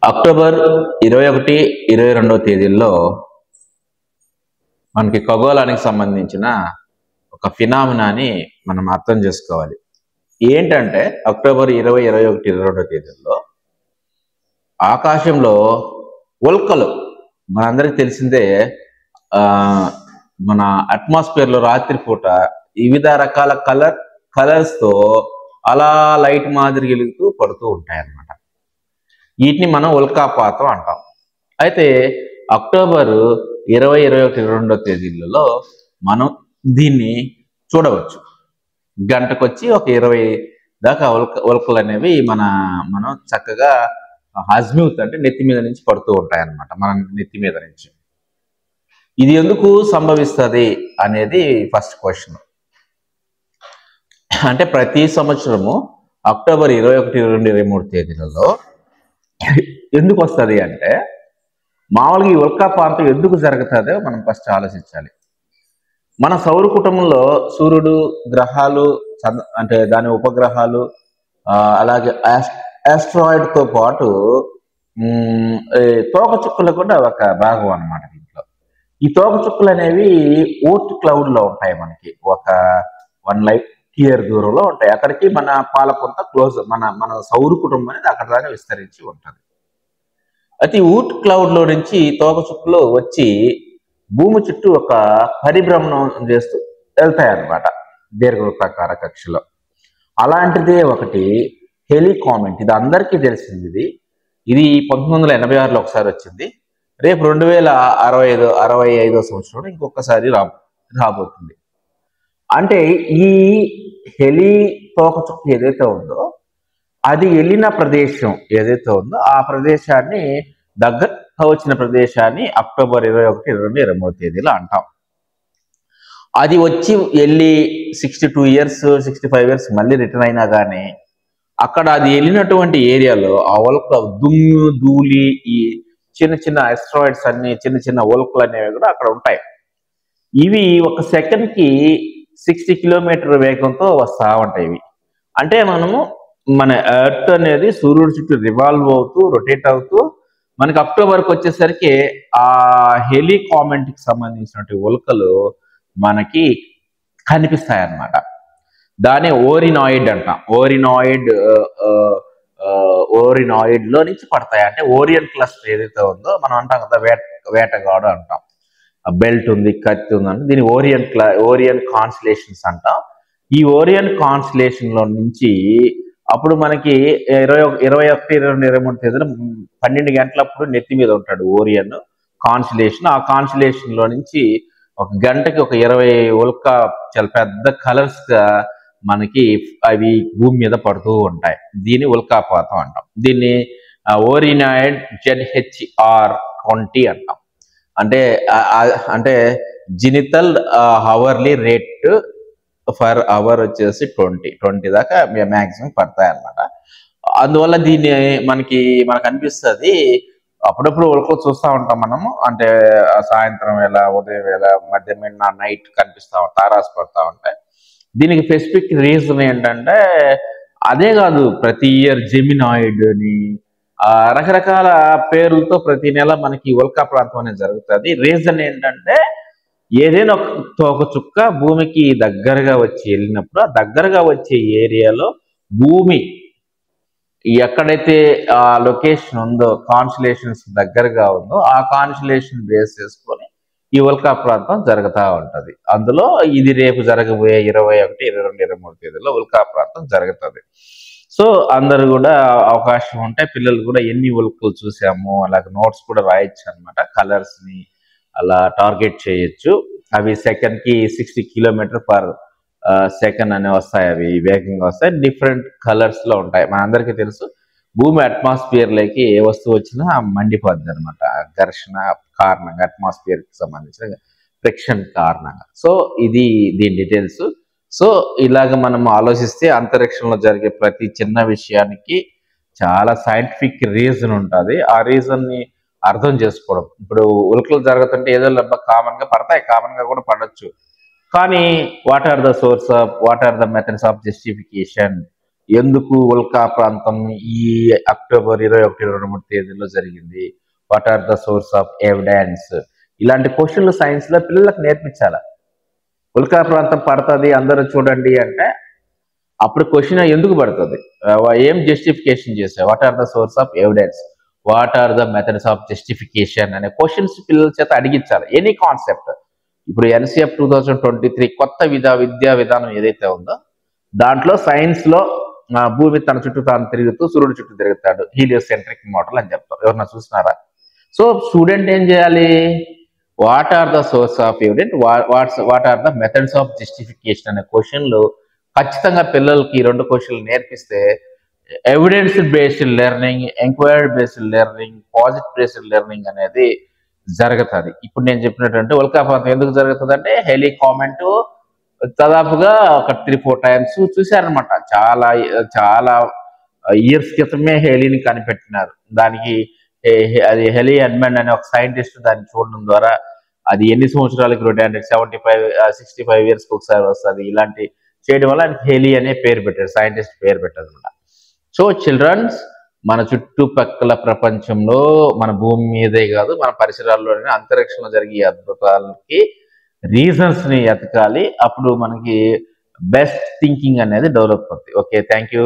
October 21, 22వ తేదీల్లో మనకి ఖగోళానికి సంబంధించిన ఒక ఫినామినాని మనం అర్థం చేసుకోవాలి. ఏంటంటే అక్టోబర్ 20, 21, 22వ తేదీల్లో ఆకాశంలో ఉల్కలు మనందరికి తెలిసిందే. మన అట్మాస్ఫియర్లో రాత్రిపూట వివిధ రకాల కలర్స్తో అలా లైట్ మాదిరి వెలుగుతూ పడుతూ ఉంటాయి అన్నమాట. వీటిని మనం ఉల్కాపాతం అంటాం. అయితే అక్టోబర్ 20, 21, 22వ తేదీలలో మనం దీన్ని చూడవచ్చు. గంటకొచ్చి ఒక 20 దాకా ఉల్కలు అనేవి మనం చక్కగా అజ్మూత్ అంటే నెత్తి మీద నుంచి పడుతూ ఉంటాయి అన్నమాట, మన నెత్తి మీద నుంచి. ఇది ఎందుకు సంభవిస్తుంది అనేది ఫస్ట్ క్వశ్చన్. అంటే ప్రతి సంవత్సరము అక్టోబర్ 21, 22, 23 తేదీలలో ఎందుకు వస్తుంది అంటే, మామూలుగా ఈ ఉల్కాపాతం ఎందుకు జరుగుతుందో మనం ఫస్ట్ ఆలోచించాలి. మన సౌర కుటుంబంలో సూర్యుడు, గ్రహాలు, అంటే దాని ఉపగ్రహాలు, అలాగే ఆస్ట్రాయిడ్తో పాటు తోకచుక్కలు కూడా ఒక భాగం అన్నమాట. దీంట్లో ఈ తోకచుక్కలు అనేవి ఓట్ క్లౌడ్లో ఉంటాయి. మనకి ఒక 1 లైట్ ఇయర్ దూరంలో ఉంటాయి. అక్కడికి మన పాలపుంత క్లోజ్, మన సౌర కుటుంబం అనేది అక్కడ దాకా విస్తరించి ఉంటుంది. అయితే ఈ ఊట్ క్లౌడ్లో నుంచి తోకచుక్కలు వచ్చి భూమి చుట్టూ ఒక పరిభ్రమణం చేస్తూ వెళ్తాయి అన్నమాట, దీర్ఘవృత్తాకార కక్షలో. అలాంటిదే ఒకటి హెలికామెట్. ఇది అందరికీ తెలిసింది. ఇది 1986లో ఒకసారి వచ్చింది. రేపు 2065వ సంవత్సరంలో ఇంకొకసారి రాబోతుంది. అంటే ఈ హెలి తోకచుక్క ఏదైతే ఉందో అది వెళ్ళిన ప్రదేశం ఏదైతే ఉందో ఆ ప్రదేశాన్ని, దగ్గర వచ్చిన ప్రదేశాన్ని అక్టోబర్ 21, 22, 23వ తేదీలో అంటాం. అది వచ్చి వెళ్ళి 62 ఇయర్స్ 65 ఇయర్స్ మళ్ళీ రిటర్న్ అయినా కానీ అక్కడ అది వెళ్ళినటువంటి ఏరియాలో ఆ ఉల్క దుమ్ము, ధూళి, ఈ చిన్న చిన్న ఆస్ట్రాయిడ్స్ అన్ని, చిన్న చిన్న ఉల్కలు అనేవి కూడా అక్కడ ఉంటాయి. ఇవి ఒక సెకండ్కి 60 కిలోమీటర్ వేగంతో వస్తూ ఉంటాయి. ఇవి అంటే మన ఎర్త్ అనేది సూర్యుడి చుట్టూ రివాల్వ్ అవుతూ, రొటేట్ అవుతూ మనకి అక్టోబర్కి వచ్చేసరికి ఆ హెలికామెట్కి సంబంధించినటువంటి ఉల్కలు మనకి కనిపిస్తాయి అన్నమాట. దాన్ని ఓరినాయిడ్ అంటాం. ఓరినాయిడ్ లో నుంచి పడతాయి. అంటే ఓరియన్ క్లస్టర్ ఏదైతే ఉందో మనం అంటాం కదా, వేటగాడు అంటాం. బెల్ట్ ఉంది, కత్తి ఉంది అంటే దీన్ని ఓరియన్ కాన్స్టలేషన్స్ అంటాం. ఈ ఓరియన్ కాన్స్టలేషన్ లో నుంచి అప్పుడు మనకి 21, 22, 23 తేదీన 12 గంటలప్పుడు నెత్తి మీద ఉంటాడు ఓరియన్ కాన్స్టలేషన్. ఆ కాన్స్టలేషన్ లో నుంచి ఒక గంటకి ఒక 20 ఉల్క చాలా పెద్ద కలర్స్ గా మనకి అవి భూమి మీద పడుతూ ఉంటాయి. దీన్ని ఉల్కాపాతం అంటాం. దీన్ని ఓరినాయిడ్ ZHR20 అంటాం. అంటే జినితల్ హవర్లీ రేట్ ఫర్ అవర్ వచ్చేసి 20 దాకా మ్యాక్సిమం పడతాయి అన్నమాట. అందువల్ల దీన్ని మనకు అనిపిస్తుంది. అప్పుడప్పుడు ఉల్కలు చూస్తూ ఉంటాం మనము. అంటే సాయంత్రం వేళ, ఉదయం వేళ, మధ్యాహ్నం, నైట్ కనిపిస్తూ తారాస్ పడుతూ ఉంటాయి. దీనికి స్పెసిఫిక్ రీజన్ ఏంటంటే, అదే కాదు, ప్రతి ఇయర్ జెమినాయిడ్ అని రకరకాల పేర్లతో ప్రతి నెల మనకి ఉల్కా ప్రాంతం అనేది జరుగుతుంది. రీజన్ ఏంటంటే, ఏదైనా ఒక చుక్క భూమికి దగ్గరగా వచ్చి వెళ్ళినప్పుడు ఆ దగ్గరగా వచ్చే ఏరియాలో భూమి ఎక్కడైతే ఆ లొకేషన్ ఉందో, కాన్స్టలేషన్స్ దగ్గరగా ఉందో ఆ కాన్స్టలేషన్ బేస్ చేసుకొని ఈ ఉల్కా ప్రాంతం జరుగుతూ ఉంటుంది. అందులో ఇది రేపు జరగబోయే 21, 22, 23 తేదీలో ఉల్కా ప్రాంతం జరుగుతుంది. సో అందరు కూడా అవకాశం ఉంటే పిల్లలు కూడా ఎన్ని ఉల్కలు చూసాము అలాగే నోట్స్ కూడా రాయొచ్చు అనమాట. కలర్స్ ని అలా టార్గెట్ చేయొచ్చు. అవి సెకండ్కి 60 కిలోమీటర్ పర్ సెకండ్ అనే వస్తాయి. అవి వేగంగా వస్తాయి, డిఫరెంట్ కలర్స్ లో ఉంటాయి. మనందరికీ తెలుసు, భూమి అట్మాస్ఫియర్ లోకి ఏ వస్తువు వచ్చినా మండిపోద్ది అనమాట, ఘర్షణ కారణంగా, అట్మాస్ఫియర్ కి సంబంధించిన ఫ్రిక్షన్ కారణంగా. సో ఇది దీని డీటెయిల్స్. సో ఇలాగ మనం ఆలోచిస్తే అంతరిక్షంలో జరిగే ప్రతి చిన్న విషయానికి చాలా సైంటిఫిక్ రీజన్ ఉంటుంది. ఆ రీజన్ ని అర్థం చేసుకోవడం. ఇప్పుడు ఉల్కలు జరుగుతుంటే ఏదో కామన్ గా పడతాయి, కామన్ గా కూడా పడవచ్చు. కానీ what are the methods of justification, ఎందుకు ఉల్కా ప్రాంతం ఈ అక్టోబర్ 21-23 తేదీలో జరిగింది, what are the source of evidence, ఇలాంటి క్వశ్చన్లు సైన్స్ లో పిల్లలకు నేర్పించాలి. ఉల్కా ప్రాంతం పడుతుంది అందరూ చూడండి అంటే అప్పుడు క్వశ్చన్ ఎందుకు పడుతుంది, ఏం జస్టిఫికేషన్ చేశారు, what are the source of evidence, what are the methods of justification అనే క్వశ్చన్స్ పిల్లల చేత అడిగించాలి. Any concept. ఇప్పుడు ఎన్సిఎఫ్ 2023 కొత్త విద్యా విధానం ఏదైతే ఉందో దాంట్లో సైన్స్ లో భూమి తన చుట్టూ తాను తిరుగుతూ సూర్యుడు చుట్టూ తిరుగుతాడు, హీలియోసెంట్రిక్ మోడల్ అని చెప్తారు. ఎవరన్నా చూసినారా? సో స్టూడెంట్ ఏం చేయాలి, what are the source of evidence, what are the methods of justification అనే క్వశ్చన్లు ఖచ్చితంగా పిల్లలకి ఈ 2 క్వశ్చన్లు నేర్పిస్తే evidence based learning, enquiry based learning, positive based learning అనేది జరుగుతుంది. ఇప్పుడు నేను చెప్పినటువంటి ఉల్కా ప్రాంతం ఎందుకు జరుగుతుంది అంటే హెలీ కామెంట్ దాదాపుగా ఒక 3-4 టైమ్స్ చూశారనమాట. చాలా చాలా ఇయర్స్ క్రితమే హెలీని కనిపెట్టినారు. దానికి అది హెలీ ఎడ్మండ్ అనే ఒక సైంటిస్ట్ దాన్ని చూడడం ద్వారా అది ఎన్ని సంవత్సరాలకి 65 ఇయర్స్కి ఒకసారి వస్తుంది, ఇలాంటి చేయడం వల్ల హెలీ అనే పేరు పెట్టారు, సైంటిస్ట్ పేరు పెట్టారు అనమాట. సో చిల్డ్రన్స్, మన చుట్టుపక్కల ప్రపంచంలో మన భూమి మీదే కాదు మన పరిసరాల్లోనే అంతరిక్షంలో జరిగే అద్భుతాలకి రీజన్స్ ని ఎతకాలి. అప్పుడు మనకి బెస్ట్ థింకింగ్ అనేది డెవలప్ అవుతుంది. Okay, thank you.